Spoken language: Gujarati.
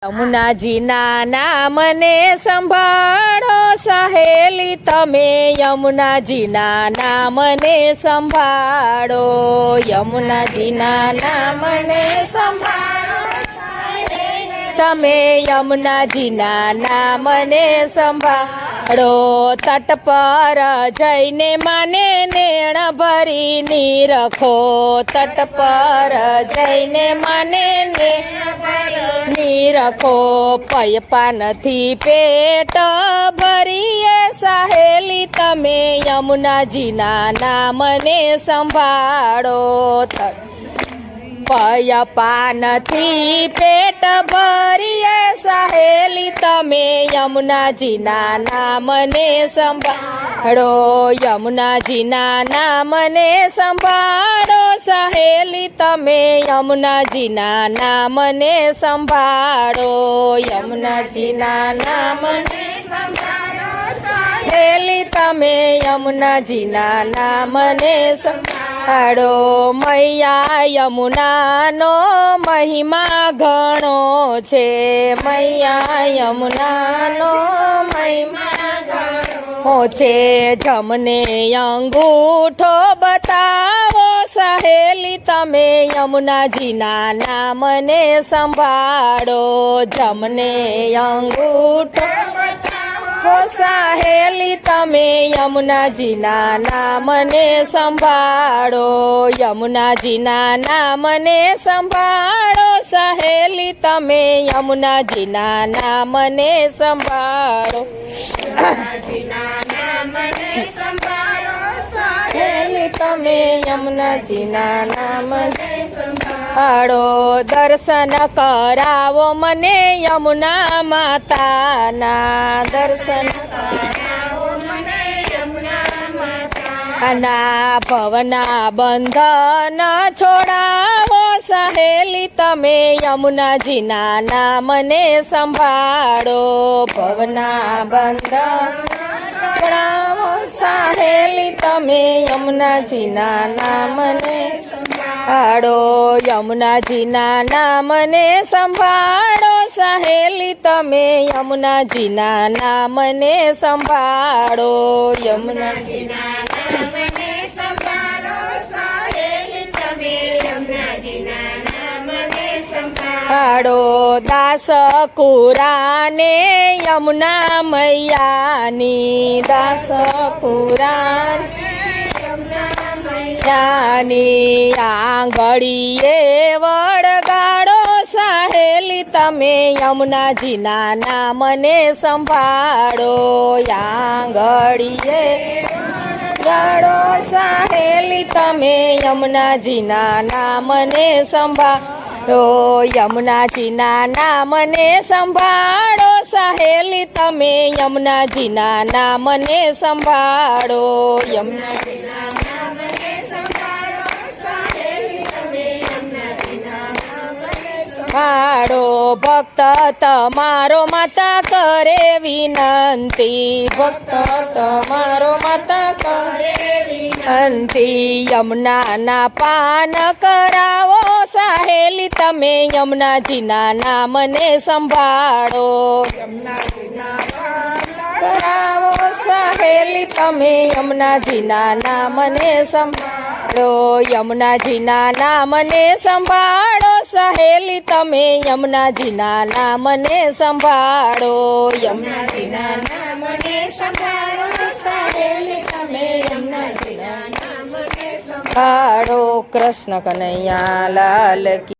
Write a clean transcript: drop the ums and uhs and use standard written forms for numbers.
યમુનાજીના નામને સંભાળો સહેલી તમે, યમુનાજીના નામને સંભાળો, યમુનાજીના નામને સંભાળો તમે, યમુનાજીના નામને સંભાળો. તટ પર જઈને માને નેણ ભરી નીરખો, તટ પર જઈને માને નીરખો, પયપા નથી પેટ ભરીએ સહેલી તમે, યમુનાજીના નામને સંભાળો. પયપા નથી પેટ ભરીએ સહેલી તમે, યમુનાજીના નામને સંભાળો, યમુનાજીના નામને સંભાળો સહેલી તમે, યમુનાજીના નામને સંભાળો, યમુનાજીના નામને સંભાળો સહેલી તમે, યમુનાજીના નામને સંભાળો. મૈયા યમુનાનો મહિમા ઘણો છે, મૈયા યમુનાનો મહિમા ઘણો છે, જમને અંગૂઠો બતાવો સહેલી તમે, યમુનાજીના નામને સંભાળો, જમને અંગૂઠો સહેલી તમે, યમુનાજીના નામને સંભાળો, યમુનાજીના નામને સંભાળો સહેલી તમે, યમુનાજીના નામને સંભાળો, સહેલી તમે, યમુનાજીના નામને સંભાળો. દર્શન કરાવો મને યમુના માતાના, દર્શન ના ભવના બંધન છોડાવો સહેલી તમે, યમુનાજીના નામને સંભાળો, ભવના બંધન છોડાવો સહેલી તમે, યમુનાજીના નામને સંભાળો, યમુનાજીના નામને સંભાળો સહેલી તમે, યમુનાજીના નામને સંભાળો, યમુનાજીના નામને સંભાળો સહેલી તમે, યમુનાજીના નામને સંભાળો. દાસ કુરાને યમુના મૈયાની, દાસ કુરાન યાની આંગળીએ વળગાડો સહેલી તમે, યમુનાજીના નામને સંભાળો, આંગળીએ ગાડો સહેલી તમે, યમુનાજીના નામને સંભાળો, યમુનાજીના નામને સંભાળો સહેલી તમે, યમુનાજીના નામને સંભાળો, યમુનાજીના નામને સંભાળો સહેલી તમે, યમુનાજીના નામને સંભાળો. ભક્ત તમારો માતા કરે વિનંતી, ભક્ત તમારો માતા કરે વિનંતી, યમુનાના પાન કરાવો સહેલી તમે, યમુનાજીના નામને સંભાળો, કરાવો સહેલી તમે, યમુનાજીના નામને સંભાળો, યમુનાજીના નામને સંભાળો સહેલી તમે, યમુનાજીના નામને સંભાળો, યમુનાજીના નામને સંભાળો સહેલી તમે, યમુનાજીના નામને સંભાળો. કૃષ્ણ કનૈયા લાલ કી